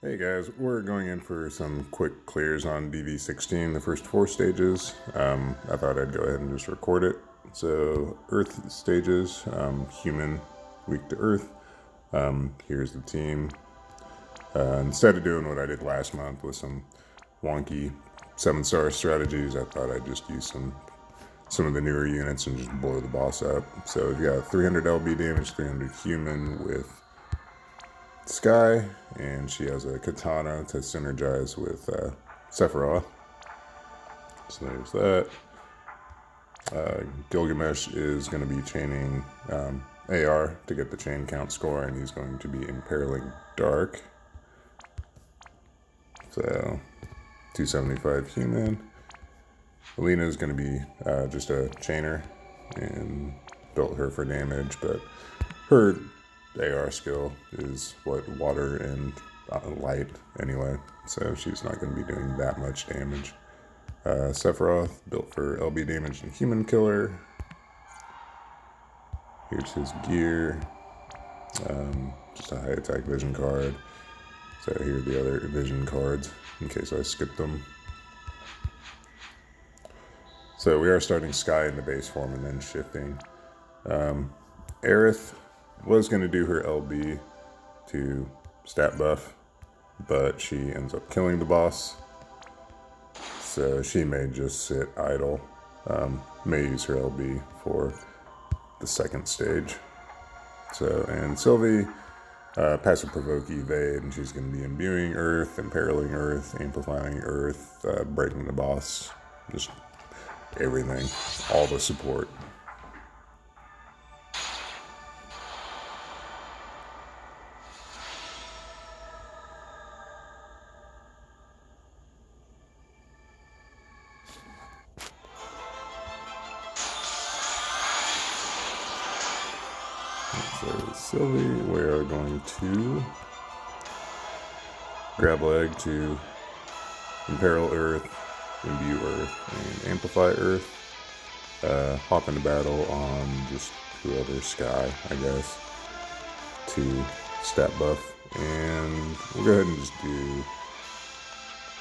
Hey guys, we're going in for some quick clears on DV16, the first 4 stages. I thought I'd go ahead and just record it. So, Earth stages, human, weak to Earth. Here's the team. Instead of doing what I did last month with some wonky 7-star strategies, I thought I'd just use some of the newer units and just blow the boss up. So we've got 300 LB damage, 300 human with Sky, and she has a katana to synergize with Sephiroth. So there's that. Gilgamesh is going to be chaining AR to get the chain count score, and he's going to be imperiling Dark. So 275 human. Alina is going to be just a chainer, and built her for damage, but her AR skill is what, water and light anyway, so she's not going to be doing that much damage. Sephiroth, built for LB damage and human killer. Here's his gear. Just a high attack vision card. So here are the other vision cards in case I skipped them. So we are starting Sky in the base form and then shifting. Aerith was going to do her LB to stat buff, but she ends up killing the boss. So she may just sit idle. May use her LB for the second stage. So, and Sylvie, passive provoke evade, and she's going to be imbuing Earth, imperiling Earth, amplifying Earth, breaking the boss, just everything, all the support. So Sylvie, we are going to grab leg to imperil Earth, imbue Earth, and amplify Earth. Hop into battle on just whoever, Sky, I guess, to stat buff. And we'll go ahead and just do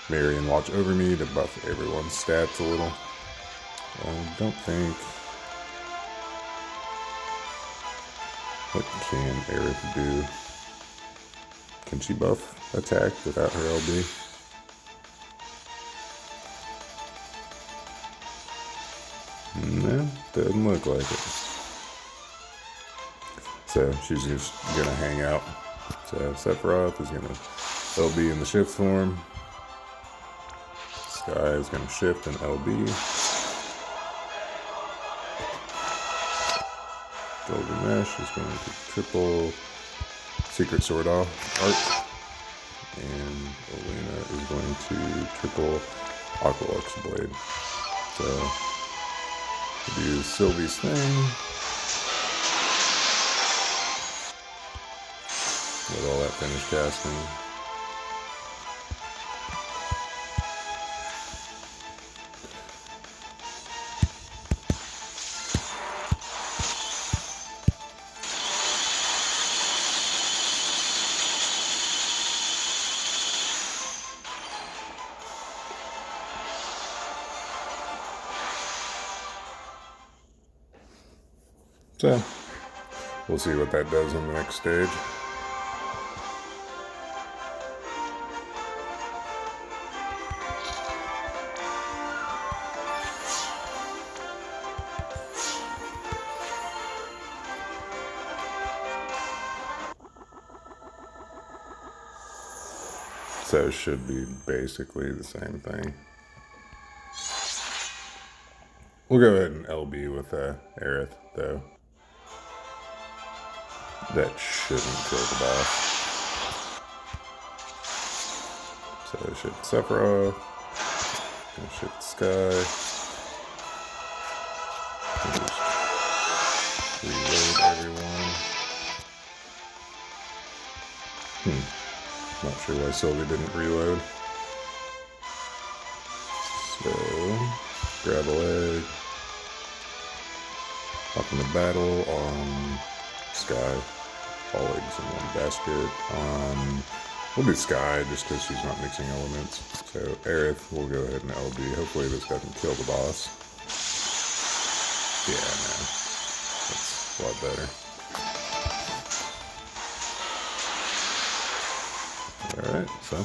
Marion watch over me to buff everyone's stats a little. I don't think... What can Aerith do? Can she buff attack without her LB? No, doesn't look like it. So she's just gonna hang out. So Sephiroth is gonna LB in the shift form. Sky is gonna shift and LB. Gilgamesh is going to triple Secret Sword Arc, and Alina is going to triple Aqualux Blade. So we'll do Sylvie's thing. Let all that finish casting. So, we'll see what that does on the next stage. So it should be basically the same thing. We'll go ahead and LB with Aerith, though. That shouldn't kill the boss. So shift Sephiroth, gonna shift Sky. Just reload everyone. Not sure why Sylvie didn't reload. So grab a leg. Hop into battle on Sky. All eggs in one basket on We'll do Sky just because she's not mixing elements. So Aerith, we'll go ahead and LB. Hopefully this doesn't kill the boss. Yeah, no. That's a lot better. Alright, so.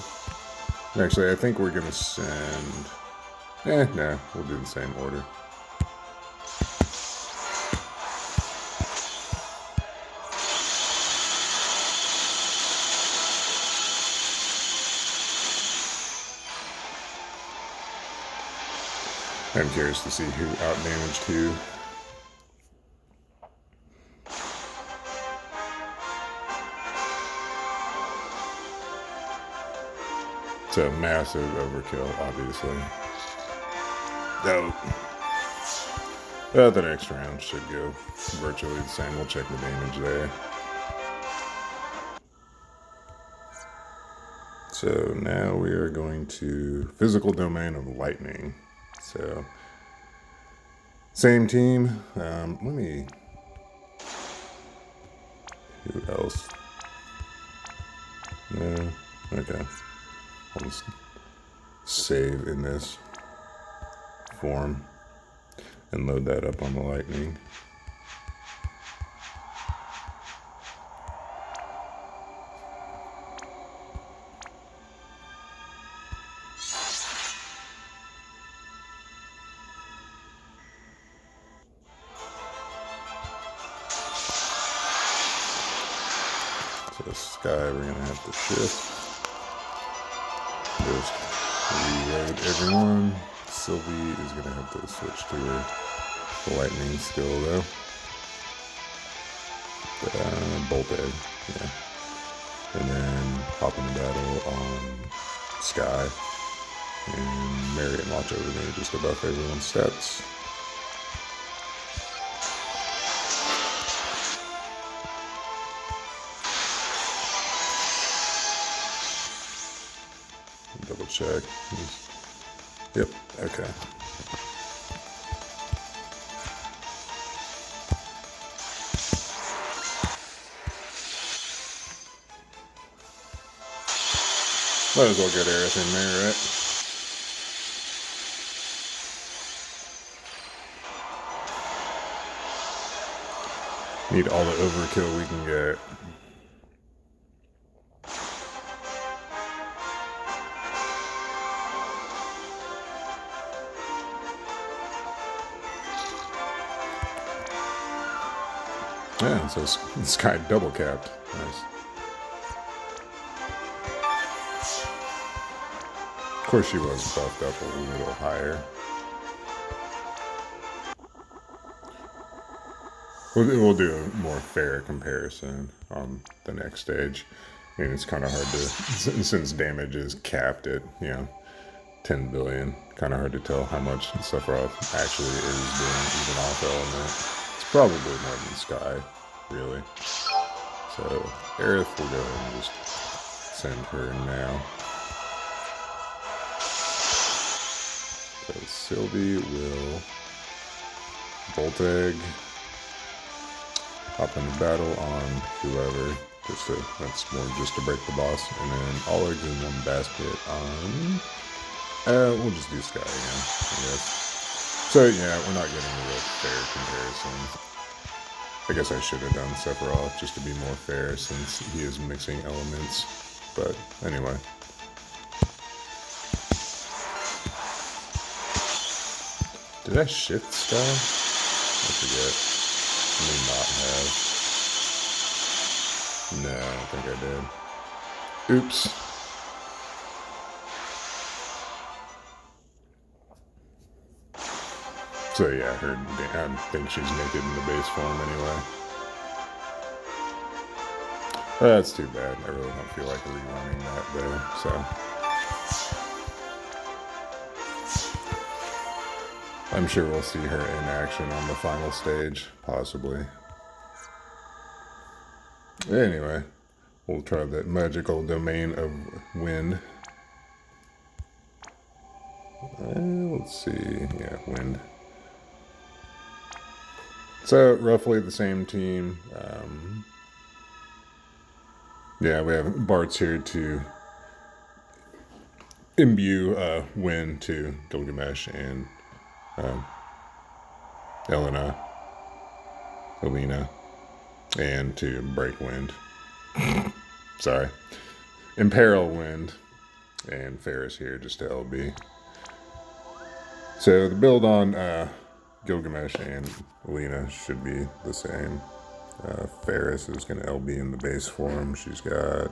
Actually, I think we're going to send... no, we'll do the same order. I'm curious to see who outdamaged who. It's a massive overkill, obviously. Oh. The next round should go virtually the same. We'll check the damage there. So now we are going to Physical Domain of Lightning. So, same team. Let me... Who else? No. Okay. I'll just save in this form and load that up on the Lightning. So Sky, we're going to have to shift. Just reload everyone. Sylvie is going to have to switch to her lightning skill though. Bolt Egg, yeah. And then hop into battle on Sky. And Mary and watch over me just to buff everyone's stats. Double check. Yep, okay. Might as well get Aerith in there, right? Need all the overkill we can get. Yeah, so this guy double capped. Nice. Of course she was buffed up a little higher. We'll do a more fair comparison on the next stage. I mean, it's kind of hard to, since damage is capped at, 10 billion, kind of hard to tell how much Sephiroth actually is doing even off element. It's probably more than Sky, really. So, Aerith will go ahead and just send her now. So, Sylvie will Bolt Egg, hop into battle on whoever, that's more just to break the boss, and then all eggs in one basket on, we'll just do Sky again, I guess. So yeah, we're not getting a real fair comparison. I guess I should have done Sephiroth just to be more fair since he is mixing elements, but anyway. Did I shift Sky? I forget. I may not have. No, I don't think I did. Oops. So yeah, I think she's naked in the base form anyway. That's too bad. I really don't feel like rerunning that though, so. I'm sure we'll see her in action on the final stage, possibly. Anyway, we'll try that magical domain of wind. Let's see, yeah, wind. So, roughly the same team. Yeah, we have Bart's here to imbue wind to Gilgamesh and Elena, and to break wind. Sorry. Imperil wind and Ferris here just to LB. So the build on Gilgamesh and Alina should be the same. Ferris is going to LB in the base form. She's got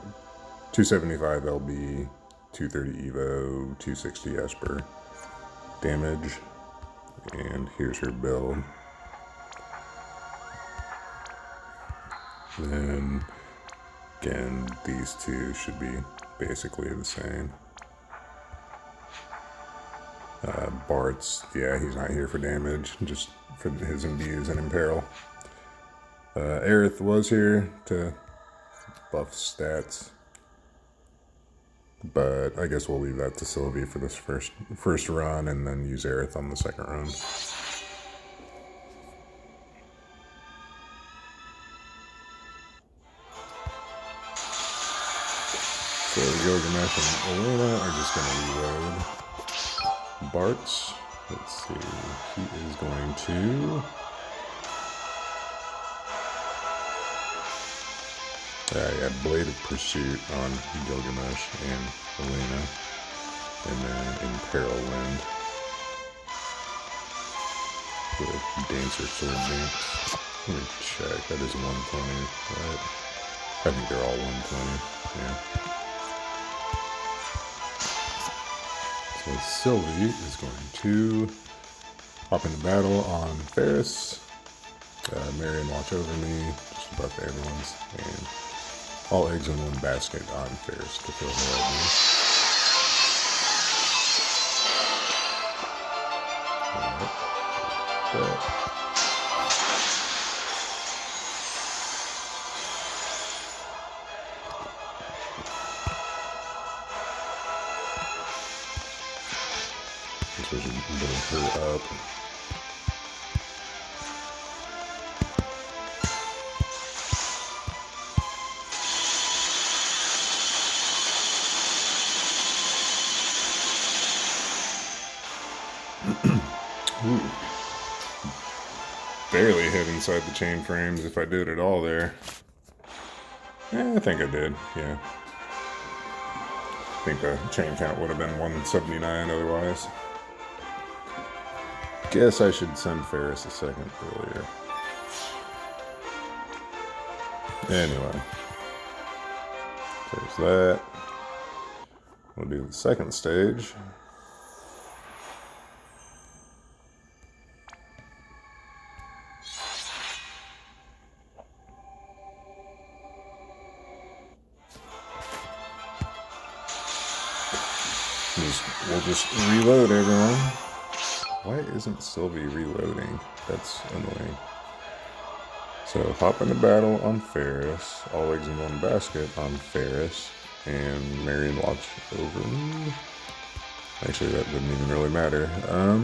275 LB, 230 Evo, 260 Esper damage. And here's her build. Then again, these two should be basically the same. Bart's, yeah, he's not here for damage, just for his imbues and imperil. Aerith was here to buff stats, but I guess we'll leave that to Sylvie for this first run, and then use Aerith on the second run. So Gilgamesh and Elena are just going to reload. Bart's, let's see, he is going to... yeah, Blade of Pursuit on Gilgamesh and Elena, and then Imperil Wind with Dancer Sword Dance. Let me check, that is 120, right? I think they're all 120, yeah. So Sylvie is going to hop into battle on Ferris. Marion watch over me, just above everyone's, and all eggs in one basket on Ferris to fill the LB. So she's building her up. Barely hit inside the chain frames if I did at all there. I think I did, yeah. I think the chain count would have been 179 otherwise. Guess I should send Ferris a second earlier. Anyway. There's that. We'll do the second stage. We'll just reload, everyone. Why isn't Sylvie reloading? That's annoying. So hop into battle on Ferris. All eggs in one basket on Ferris. And Marion watch over me. Actually, that wouldn't even really matter. Yeah,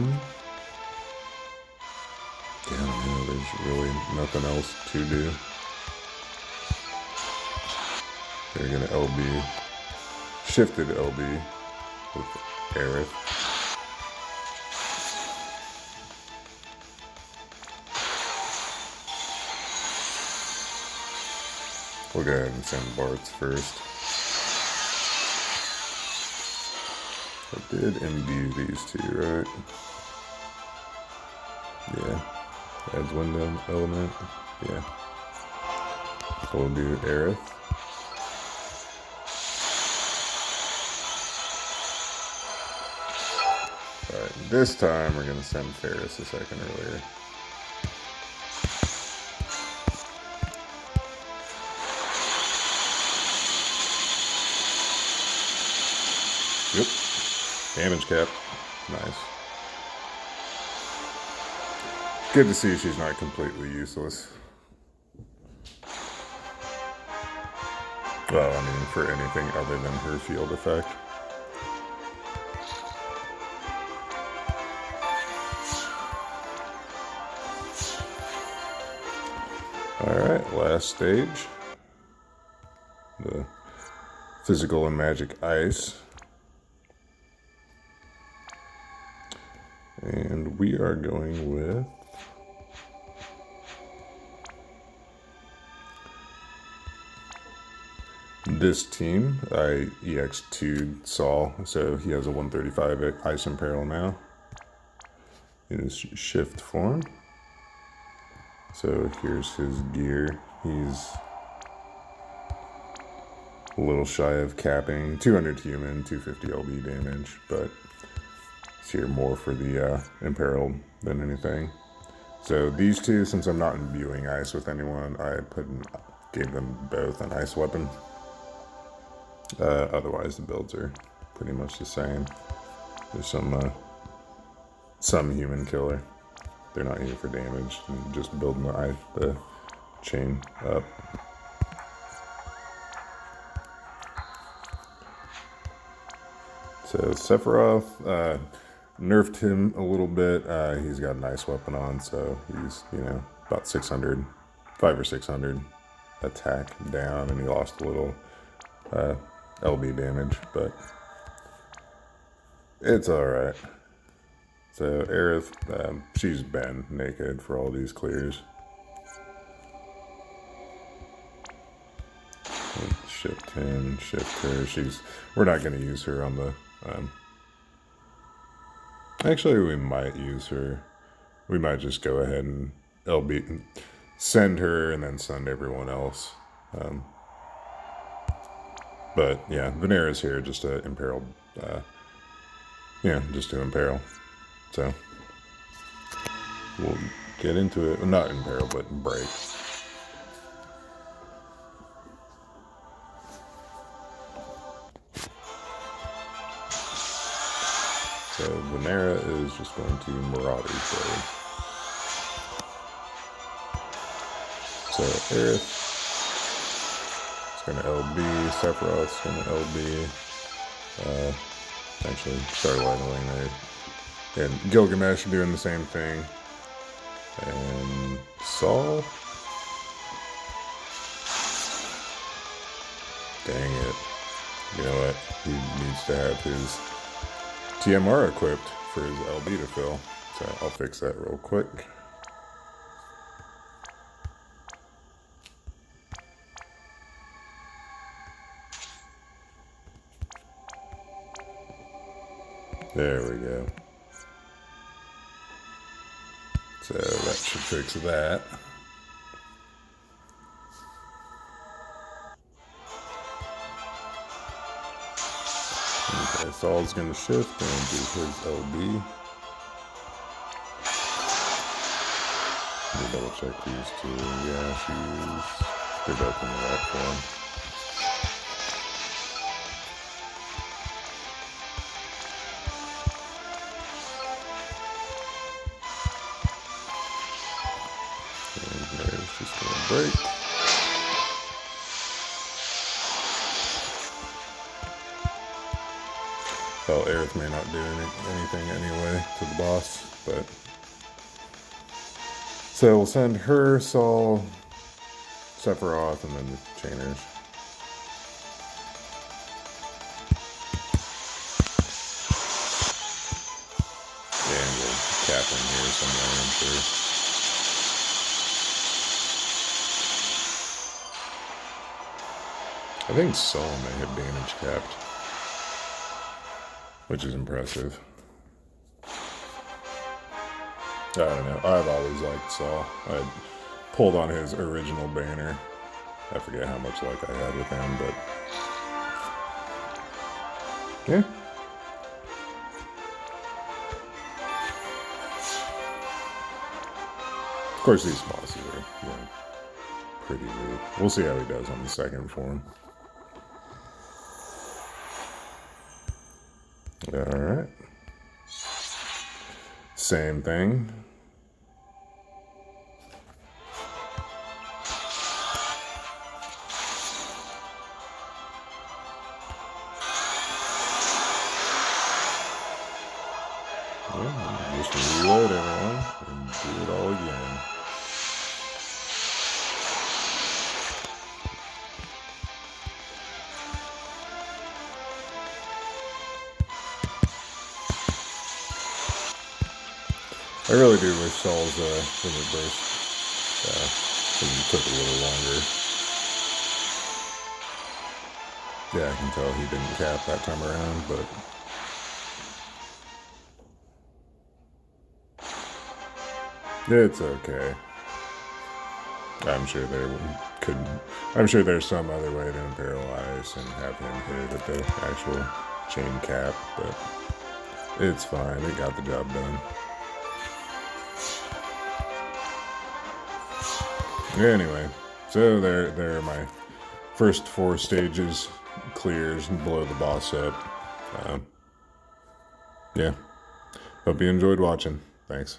there's really nothing else to do. They're gonna LB. Shifted LB. With Aerith. We'll go ahead and send Bart's first. I did imbue these two, right? Yeah. Adds window element. Yeah. So we'll do Aerith. Alright, this time we're going to send Ferris a second earlier. Yep. Damage cap. Nice. Good to see she's not completely useless. Well, I mean, for anything other than her field effect. Alright, last stage. The physical and magic ice. And we are going with this team. I EX2'd Saul, so he has a 135 Ice Imperil now in his shift form. So here's his gear. He's a little shy of capping, 200 human, 250 LB damage, but it's here more for the Imperiled than anything. So these two, since I'm not imbuing ice with anyone, I gave them both an ice weapon. Otherwise, the builds are pretty much the same. There's some human killer. They're not here for damage, and just building the chain up. So Sephiroth, nerfed him a little bit. He's got an ice weapon on, so he's, about 600, 500 or 600 attack down, and he lost a little LB damage, but it's alright. So Aerith, she's been naked for all these clears. Shift him, shift her. We're not going to use her on the... actually, we might use her. We might just go ahead and LB, send her and then send everyone else. But yeah, Venera's here just to imperil. Just to imperil. So we'll get into it. Well, not imperil, but break. So Venera is just going to Marauder's Blade. So Aerith is going to LB, Sephiroth's going to LB. Actually, Starlight there. And Gilgamesh doing the same thing. And Saul. Dang it. You know what? He needs to have his TMR equipped for his LB to fill. So I'll fix that real quick. There we go. So that should fix that. Okay, Saul's going to shift and do his LB. Let me double check these two. Yeah, they're both in the right form. And there's just going to break. Well, Aerith may not do anything anyway to the boss, but... So we'll send her, Saul, Sephiroth, and then the chainers. And we'll cap in here somewhere, I'm sure. I think Saul may have damage capped, which is impressive. I don't know. I've always liked Saul. I pulled on his original banner. I forget how much luck I had with him, but yeah. Of course, these bosses are pretty weak. We'll see how he does on the second form. Alright. Same thing. Yeah, just reload everyone and do it all again. I really do wish Saul's limit burst took a little longer. Yeah, I can tell he didn't cap that time around, but it's okay. I'm sure I'm sure there's some other way to imperialize and have him hit at the actual chain cap, but it's fine. It got the job done. Anyway, so there are my first 4 stages clears and blow the boss up. Yeah. Hope you enjoyed watching. Thanks.